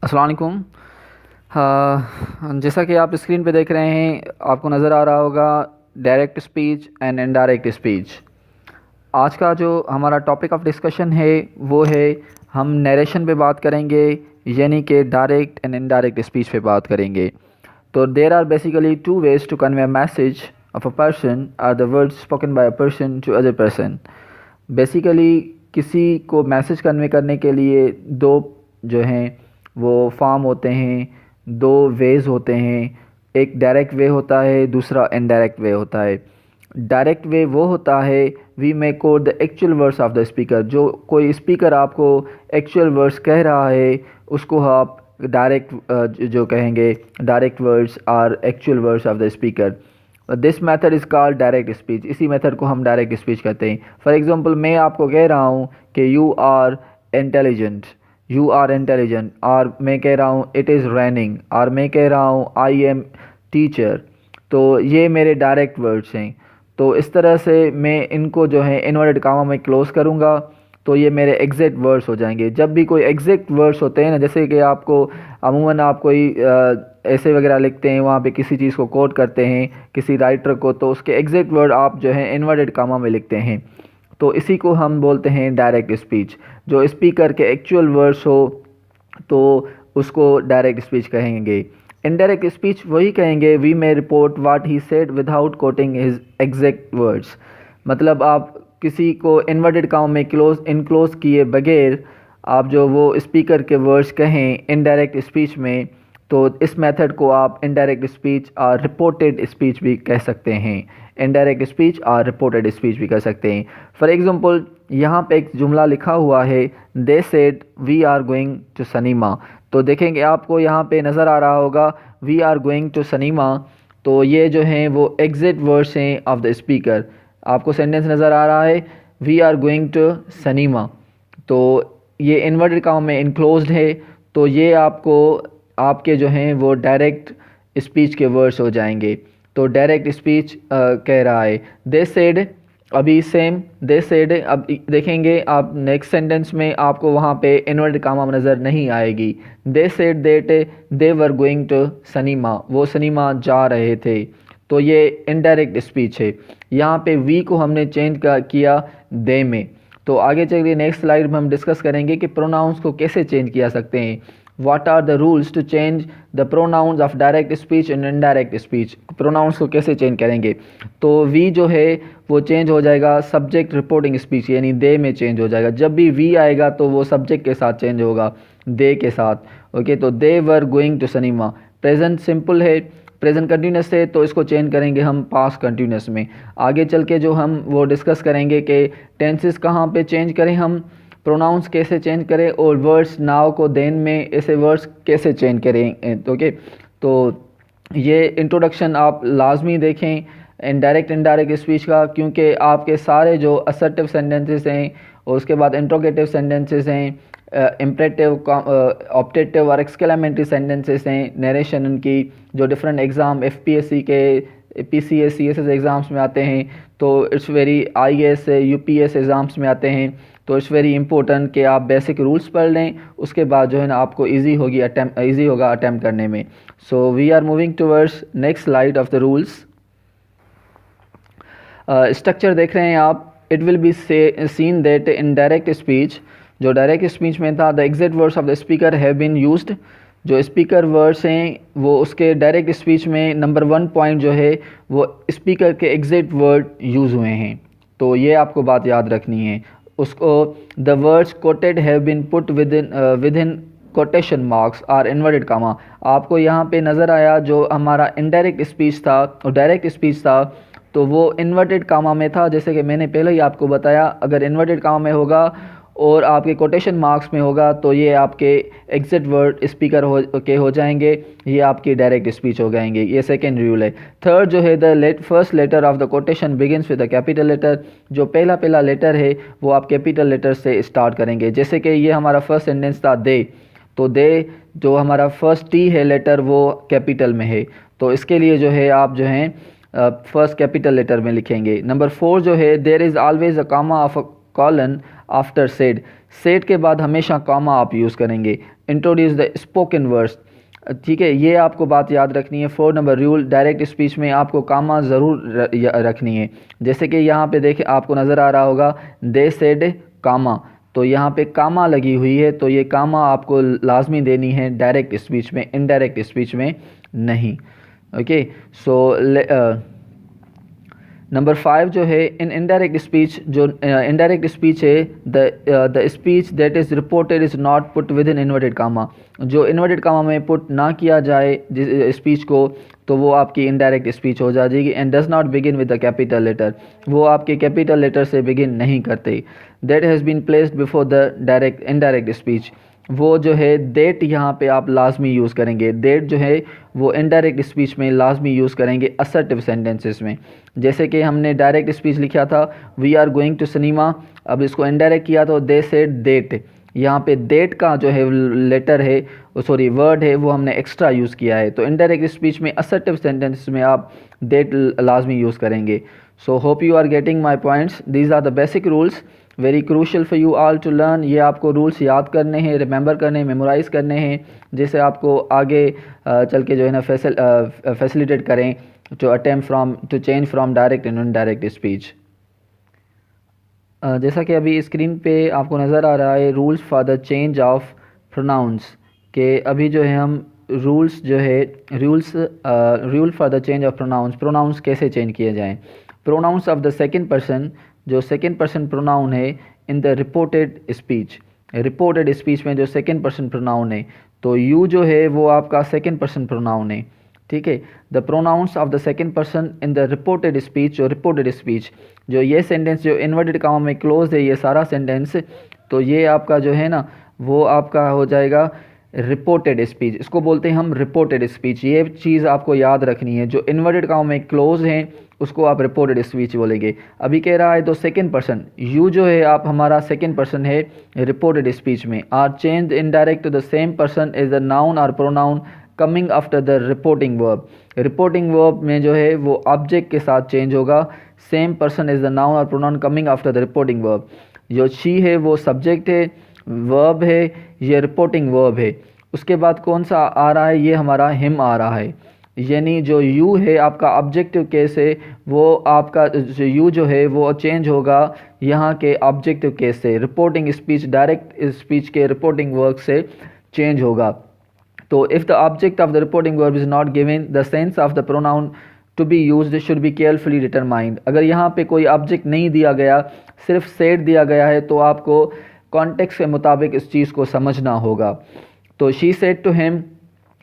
अस्सलाम वालेकुम। जैसा कि आप स्क्रीन पे देख रहे हैं, आपको नज़र आ रहा होगा direct speech and indirect speech. आज का जो हमारा टॉपिक ऑफ डिस्कशन है वो है, हम नरेशन पे बात करेंगे, यानी कि डायरेक्ट एंड इनडायरेक्ट स्पीच पे बात करेंगे। तो there are basically two ways to convey message of a person are the words spoken by a person to other person. Basically किसी को मैसेज कन्वे करने के लिए दो जो हैं वो फॉर्म होते हैं, दो वेज होते हैं। एक डायरेक्ट वे होता है, दूसरा इनडायरेक्ट वे होता है। डायरेक्ट वे वो होता है, we may quote the actual words of the speaker. जो कोई स्पीकर आपको एक्चुअल वर्ड्स कह रहा है उसको आप डायरेक्ट जो कहेंगे, direct words are actual words of the speaker. This method is called direct speech. इसी मेथड को हम डायरेक्ट स्पीच कहते हैं। फॉर एग्जांपल, मैं आपको कह रहा हूँ कि you are intelligent, you are intelligent, और मैं कह रहा हूँ इट इज़ रैनिंग, और मैं कह रहा हूँ आई एम टीचर। तो ये मेरे डायरेक्ट वर्ड्स हैं। तो इस तरह से मैं इनको जो है इन्वर्टेड कामा में क्लोज करूँगा, तो ये मेरे एग्जैक्ट वर्ड्स हो जाएंगे। जब भी कोई एग्जैक्ट वर्ड्स होते हैं ना, जैसे कि आपको अमूमन आप कोई ऐसे वगैरह लिखते हैं, वहाँ पे किसी चीज़ को कोट करते हैं किसी राइटर को, तो उसके एग्जैक्ट वर्ड आप जो है इन्वर्टेड कामा में लिखते हैं। तो इसी को हम बोलते हैं डायरेक्ट स्पीच। जो स्पीकर के एक्चुअल वर्ड्स हो तो उसको डायरेक्ट स्पीच कहेंगे। इनडायरेक्ट स्पीच वही कहेंगे, we may report what he said without quoting his exact words. मतलब आप किसी को इन्वर्टेड कामा में इनक्लोज किए बगैर आप जो वो स्पीकर के वर्ड्स कहें इनडायरेक्ट स्पीच में, तो इस मेथड को आप इनडायरेक्ट स्पीच और रिपोर्टेड स्पीच भी कह सकते हैं। इनडायरेक्ट स्पीच और रिपोर्टेड स्पीच भी कह सकते हैं। फॉर एग्जांपल, यहाँ पे एक जुमला लिखा हुआ है, they said we are going to cinema. तो देखेंगे आपको यहाँ पे नज़र आ रहा होगा we are going to cinema. तो ये जो हैं वो एग्जैक्ट वर्ड्स हैं ऑफ द स्पीकर। आपको सेंटेंस नज़र आ रहा है, we are going to cinema. तो ये इन्वर्टेड कामा में इनक्लोज्ड है। तो ये आपको आपके जो हैं वो डायरेक्ट स्पीच के वर्ड्स हो जाएंगे। तो डायरेक्ट स्पीच कह रहा है दे सेड, अभी सेम दे सेड। अब देखेंगे आप नेक्स्ट सेंटेंस में आपको वहाँ पे इन्वर्टेड कामा नज़र नहीं आएगी। They said that they were going to cinema, वो सनीमा जा रहे थे। तो ये इनडायरेक्ट स्पीच है। यहाँ पे वी को हमने चेंज किया दे में। तो आगे चलिए नेक्स्ट स्लाइड में हम डिस्कस करेंगे कि प्रोनाउंस को कैसे चेंज किया सकते हैं। What are the rules to change the pronouns of direct speech and indirect speech. Pronouns को कैसे चेंज करेंगे, तो वी जो है वो चेंज हो जाएगा सब्जेक्ट रिपोर्टिंग स्पीच, यानी दे में चेंज हो जाएगा। जब भी वी आएगा तो वो सब्जेक्ट के साथ चेंज होगा, दे के साथ। ओके, तो they were going to cinema. Present simple है, प्रेजेंट कंटिन्यूस है, तो इसको चेंज करेंगे हम पास्ट कंटिन्यूस में। आगे चल के जो हम वो डिस्कस करेंगे कि टेंसेस कहाँ पे चेंज करें, हम प्रोनाउंस कैसे चेंज करें, और वर्ड्स नाउ को देन में ऐसे वर्ड्स कैसे चेंज करें। ओके, तो ये इंट्रोडक्शन आप लाजमी देखें इनडायरेक्ट इनडायरेक्ट स्पीच का, क्योंकि आपके सारे जो असर्टिव सेंटेंसेस हैं और उसके बाद इंट्रोगेटिव सेंटेंसेस हैं, इम्परेटिव, ऑप्टेटिव और एक्सक्लेमेटरी सेंटेंसेस हैं, नरेशन उनकी जो डिफरेंट एग्ज़ाम एफपीएससी के, पीसीएस सीएसएस एग्ज़ाम्स में आते हैं, तो it's very IAS UPS exams में आते हैं। तो इट्स वेरी इंपॉर्टेंट कि आप बेसिक रूल्स पढ़ लें, उसके बाद जो है ना आपको ईजी होगा अटैम्प्ट करने में। So we are moving towards next slide of the rules. Structure देख रहे हैं आप, it will be seen that in direct speech, जो डायरेक्ट स्पीच में था, the exact words of the speaker have been used. जो स्पीकर वर्ड्स हैं वो उसके डायरेक्ट स्पीच में नंबर 1 पॉइंट जो है वो स्पीकर के एग्जैक्ट वर्ड यूज़ हुए हैं। तो ये आपको बात याद रखनी है। उसको the words quoted have been put within quotation marks or inverted comma. आपको यहाँ पे नज़र आया जो हमारा इनडायरेक्ट स्पीच था और डायरेक्ट स्पीच था, तो वो इन्वर्टेड कामा में था। जैसे कि मैंने पहले ही आपको बताया, अगर इन्वर्टेड कामा में होगा और आपके कोटेशन मार्क्स में होगा तो ये आपके एग्जैक्ट वर्ड स्पीकर हो जाएंगे, ये आपकी डायरेक्ट स्पीच हो जाएंगे। ये सेकेंड रूल है। थर्ड जो है, the first letter of the quotation begins with the capital letter. जो पहला लेटर है वो आप कैपिटल लेटर से स्टार्ट करेंगे। जैसे कि ये हमारा फर्स्ट सेंटेंस था दे, तो दे जो हमारा फर्स्ट टी है लेटर वो कैपिटल में है, तो इसके लिए जो है आप जो हैं फर्स्ट कैपिटल लेटर में लिखेंगे। नंबर 4 जो है, there is always a comma of a colon after said, said के बाद हमेशा कॉमा आप यूज़ करेंगे। इंट्रोड्यूस द स्पोकन वर्ड्स, ठीक है, ये आपको बात याद रखनी है। 4 नंबर रूल, डायरेक्ट स्पीच में आपको कामा ज़रूर रखनी है। जैसे कि यहाँ पे देखें, आपको नज़र आ रहा होगा दे सेड कामा, तो यहाँ पे कामा लगी हुई है, तो ये कामा आपको लाजमी देनी है डायरेक्ट स्पीच में, इनडायरेक्ट स्पीच में नहीं। ओके, सो नंबर 5 जो है इन इनडायरेक्ट स्पीच, जो इनडायरेक्ट स्पीच है, the speech that is reported is not put within inverted comma, जो इन्वर्टेड कामा में पुट ना किया जाए जिस स्पीच को, तो वो आपकी इनडायरेक्ट स्पीच हो जाएगी। And does not begin with the capital letter, वो आपके कैपिटल लेटर से बिगिन नहीं करते। That has been placed before the direct indirect speech, वो जो है देट यहाँ पे आप लाजमी यूज़ करेंगे। देट जो है वो इनडायरेक्ट स्पीच में लाजमी यूज़ करेंगे असर्टिव सेंटेंसेस में। जैसे कि हमने डायरेक्ट स्पीच लिखा था we are going to cinema, अब इसको इनडायरेक्ट किया तो दे सेड देट, यहाँ पे देट का जो है लेटर है, सॉरी वर्ड है, वो हमने एक्स्ट्रा यूज़ किया है। तो इनडायरेक्ट स्पीच में असर्टिव सेंटेंसेस में आप देट लाजमी यूज़ करेंगे। So hope you are getting my points. These are the basic rules, very crucial for you all to learn. ये आपको रूल्स याद करने हैं, रिमेंबर करने हैं, मेमोराइज़ करने हैं, जिससे आपको आगे चल के जो है ना फैसिलिटेट करें to attempt to change from direct and indirect speech. जैसा कि अभी स्क्रीन पे आपको नज़र आ रहा है rules for the change of pronouns, के अभी जो है हम रूल्स जो है rule for the change of pronouns कैसे चेंज किए जाएँ। Pronouns of the second person, जो सेकंड पर्सन प्रोनाउन है in the reported speech, reported speech में जो सेकंड पर्सन प्रोनाउन है, तो यू जो है वो आपका सेकंड पर्सन प्रोनाउन है, ठीक है। The pronouns of the second person in the reported speech, जो रिपोर्टेड स्पीच, जो ये सेंटेंस जो इन्वर्टेड कामा में क्लोज है, ये सारा सेंटेंस, तो ये आपका जो है ना वो आपका हो जाएगा रिपोर्टेड स्पीच, इसको बोलते हैं हम रिपोर्टेड स्पीच। ये चीज़ आपको याद रखनी है, जो इन्वर्टेड कामा में क्लोज हैं उसको आप रिपोर्टेड स्पीच बोलेंगे। अभी कह रहा है तो सेकंड पर्सन, यू जो है आप हमारा सेकंड पर्सन है रिपोर्टेड स्पीच में। Are change indirect to the same person is the noun और pronoun coming after the reporting verb. Reporting verb में जो है वो ऑब्जेक्ट के साथ चेंज होगा। Same person is the noun और pronoun coming after the reporting verb. जो शी है वो सब्जेक्ट है, वर्ब है, ये रिपोर्टिंग वर्ब है। उसके बाद कौन सा आ रहा है, ये हमारा हिम आ रहा है, यानी जो यू है आपका ऑब्जेक्टिव केस है, वो आपका जो यू जो है वो चेंज होगा यहाँ के ऑब्जेक्टिव केस से, रिपोर्टिंग स्पीच डायरेक्ट स्पीच के रिपोर्टिंग वर्ब से चेंज होगा। तो if the object of the reporting verb is not given, the sense of the pronoun to be used should be carefully determined. अगर यहाँ पे कोई object नहीं दिया गया, सिर्फ सेड दिया गया है, तो आपको कॉन्टेक्स्ट के मुताबिक इस चीज़ को समझना होगा। तो she said to him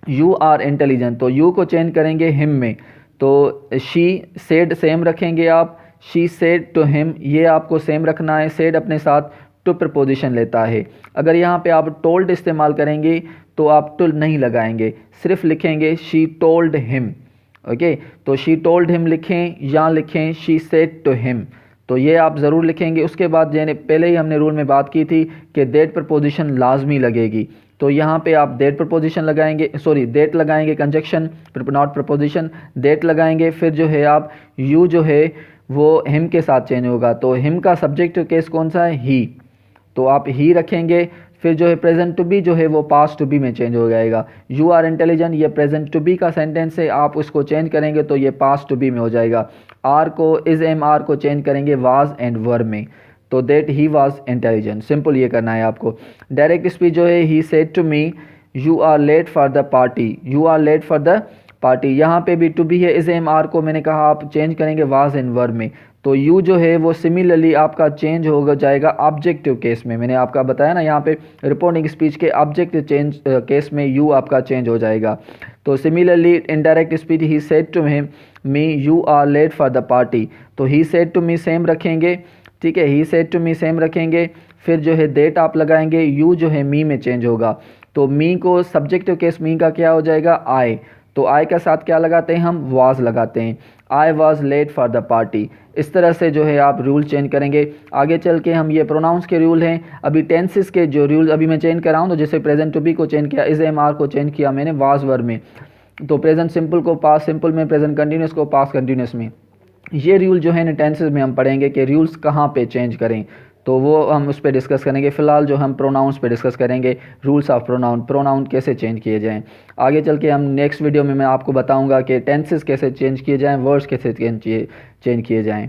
you are intelligent, तो यू को चेंज करेंगे हिम में, तो शी सेड सेम रखेंगे आप, शी सेड टू हिम ये आपको सेम रखना है। सेड अपने साथ टू प्रपोजिशन लेता है। अगर यहाँ पे आप टोल्ड इस्तेमाल करेंगे तो आप टू नहीं लगाएंगे, सिर्फ लिखेंगे शी टोल्ड हिम। ओके, तो शी टोल्ड हिम लिखें या लिखें शी सेड टू हिम, तो ये आप ज़रूर लिखेंगे। उसके बाद यानी पहले ही हमने रूल में बात की थी कि दैट प्रपोजिशन लाजमी लगेगी, तो यहाँ पे आप दैट प्रपोजिशन लगाएंगे, सॉरी दैट लगाएंगे, कंजक्शन नॉट प्रपोजिशन, दैट लगाएंगे। फिर जो है आप यू जो है वो हिम के साथ चेंज होगा, तो हिम का सब्जेक्टिव केस कौन सा है, ही, तो आप ही रखेंगे। फिर जो है प्रेजेंट टू बी जो है वो पास्ट टू बी में चेंज हो जाएगा। यू आर इंटेलिजेंट ये प्रेजेंट टू बी का सेंटेंस है, आप उसको चेंज करेंगे तो ये पास्ट टू बी में हो जाएगा। आर को इज एम आर को चेंज करेंगे वाज एंड वर में, तो that he was intelligent. Simple ये करना है आपको। डायरेक्ट स्पीच जो है he said to me you are late for the party, you are late for the party, यहाँ पे भी टू बी है, इज एम आर को मैंने कहा आप चेंज करेंगे वाज एंड वर में, तो यू जो है वो सिमिलरली आपका चेंज हो जाएगा ऑब्जेक्टिव केस में। मैंने आपका बताया ना यहाँ पे रिपोर्टिंग स्पीच के ऑब्जेक्टिव चेंज केस में यू आपका चेंज हो जाएगा। तो similarly indirect speech he said to him me you are late for the party, तो he said to me same रखेंगे, ठीक है, he said to me same रखेंगे। फिर जो है देट आप लगाएंगे, यू जो है मी में चेंज होगा, तो मी को सब्जेक्टिव केस मी का क्या हो जाएगा, आई, तो आई के साथ क्या लगाते हैं हम, वाज लगाते हैं, I was late for the party. इस तरह से जो है आप रूल चेंज करेंगे। आगे चल के हम ये प्रोनाउंस के रूल हैं, अभी टेंसेस के जो रूल अभी मैं चेंज कर रहा हूँ, तो जैसे प्रेजेंट टू बी को चेंज किया, इज एम आर को चेंज किया मैंने वाज वर में, तो प्रेजेंट सिंपल को पास्ट सिंपल में, प्रेजेंट कंटिन्यूस को पास्ट कंटिन्यूस में। ये रूल जो है ना टेंसेस में हम पढ़ेंगे कि रूल्स कहाँ पे चेंज करें। तो वो हम उस पर डिस्कस करेंगे। फ़िलहाल जो हम प्रोनाउंस पे डिस्कस करेंगे, रूल्स ऑफ प्रोनाउन कैसे चेंज किए जाएं। आगे चल के हम नेक्स्ट वीडियो में मैं आपको बताऊंगा कि टेंसेस कैसे चेंज किए जाएं, वर्ड्स कैसे चेंज किए जाएं।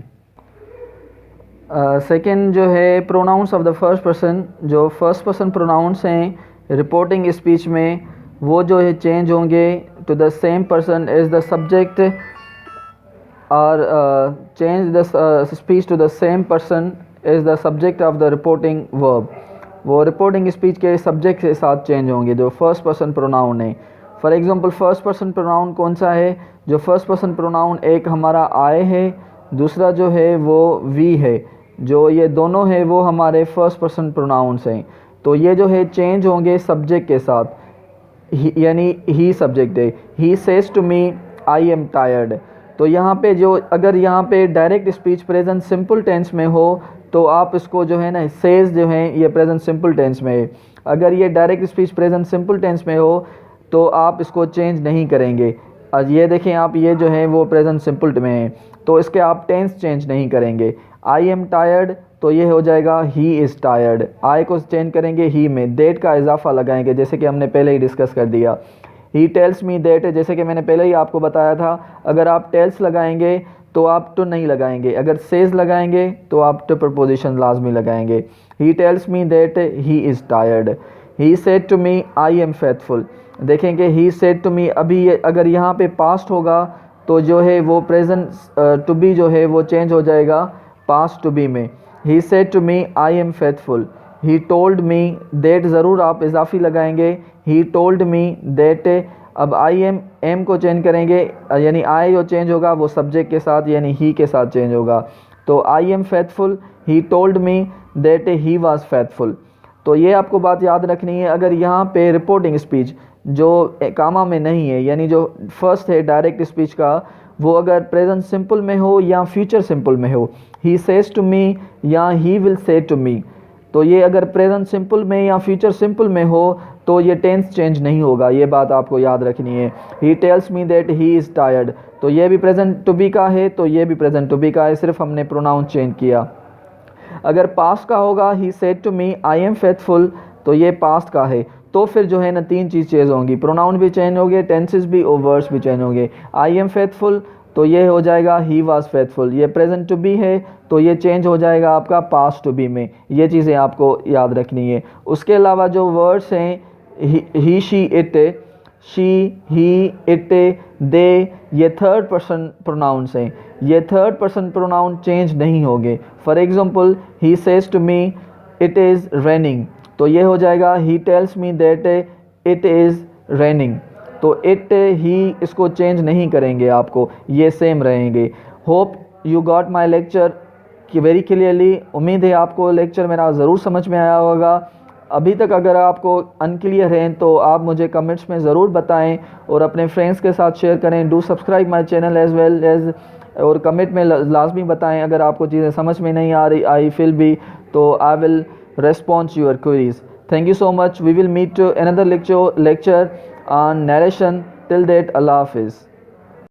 सेकंड जो है pronouns of the first person, जो फर्स्ट पर्सन प्रोनाउंस हैं रिपोर्टिंग स्पीच में, वो जो है चेंज होंगे to the same person as the subject, और change the speech to the same person as the subject of the reporting verb. वो reporting speech के सब्जेक्ट के साथ चेंज होंगे जो फर्स्ट पर्सन प्रोनाउन है। For example first person pronoun कौन सा है? जो फर्स्ट पर्सन प्रोनाउन एक हमारा आई है, दूसरा जो है वो वी है, जो ये दोनों है वो हमारे फर्स्ट पर्सन प्रोनाउंस हैं। तो ये जो है चेंज होंगे सब्जेक्ट के साथ, यानी ही सब्जेक्ट है। He says to me I am tired. तो यहाँ पे जो अगर यहाँ पे direct speech present simple tense में हो तो आप इसको जो है ना सेज जो है ये प्रेजेंट सिंपल टेंस में है। अगर ये direct speech present simple tense में हो तो आप इसको चेंज नहीं करेंगे। और ये देखें आप, ये जो है वो प्रेजेंट सिंपल में है तो इसके आप टेंस चेंज नहीं करेंगे। आई एम टायर्ड तो ये हो जाएगा ही इज़ टायर्ड। आई को चेंज करेंगे ही में, देट का इजाफा लगाएंगे जैसे कि हमने पहले ही डिस्कस कर दिया। ही टेल्स मी देट, जैसे कि मैंने पहले ही आपको बताया था, अगर आप टेल्स लगाएंगे तो आप टू नहीं लगाएंगे, अगर सेज लगाएंगे तो आप टू प्रपोजिशन लाजमी लगाएंगे। He tells me that he is tired. He said to me I am faithful. देखेंगे ही सेड टू मी, अभी ये अगर यहाँ पे पास्ट होगा तो जो है वो प्रेजेंट टू बी जो है वो चेंज हो जाएगा पास्ट टू बी में। He said to me I am faithful. He told me that, ज़रूर आप इजाफी लगाएंगे। ही टोल्ड मी देट, अब आई एम को चेंज करेंगे, यानी आई जो चेंज होगा वो सब्जेक्ट के साथ यानी ही के साथ चेंज होगा। तो I am faithful, he told me that he was faithful. तो ये आपको बात याद रखनी है। अगर यहाँ पे रिपोर्टिंग स्पीच जो कामा में नहीं है, यानी जो फर्स्ट है डायरेक्ट स्पीच का, वो अगर प्रेजेंट सिंपल में हो या फ्यूचर सिंपल में हो, ही सेज टू मी या he will say to me, तो ये अगर प्रेजेंट सिंपल में या फ्यूचर सिंपल में हो तो ये टेंस चेंज नहीं होगा। ये बात आपको याद रखनी है। ही tells me that he is tired, तो ये भी प्रेजेंट टू बी का है, तो ये भी प्रेजेंट टू बी का है, सिर्फ हमने प्रोनाउन चेंज किया। अगर पास्ट का होगा he said to me I am faithful, तो ये पास्ट का है। तो फिर जो है ना तीन चीज़ चेंज होंगी, प्रोनाउन भी चेंज होंगे, टेंसेस भी और वर्ड्स भी चेंज होंगे। आई एम फेथफुल तो ये हो जाएगा ही वाज फेथफुल। ये प्रेजेंट टू बी है तो ये चेंज हो जाएगा आपका पास्ट टू बी में। ये चीज़ें आपको याद रखनी है। उसके अलावा जो वर्ड्स हैं he she it, she he it they, ये थर्ड पर्सन प्रोनाउंस हैं। ये थर्ड पर्सन प्रोनाउन चेंज नहीं होंगे। For example he says to me it is raining, तो ये हो जाएगा he tells me that it is raining. तो इट ही इसको चेंज नहीं करेंगे आपको, ये सेम रहेंगे। Hope you got my lecture कि वेरी क्लियरली, उम्मीद है आपको लेक्चर मेरा ज़रूर समझ में आया होगा। अभी तक अगर आपको अनक्लियर हैं तो आप मुझे कमेंट्स में ज़रूर बताएं और अपने फ्रेंड्स के साथ शेयर करें। Do subscribe my channel as well as, और कमेंट में लाजमी बताएं अगर आपको चीज़ें समझ में नहीं आ रही, आई फील भी, तो I will respond your queries. Thank you so much. We will meet to another lecture on narration. Till that, Allah Hafiz.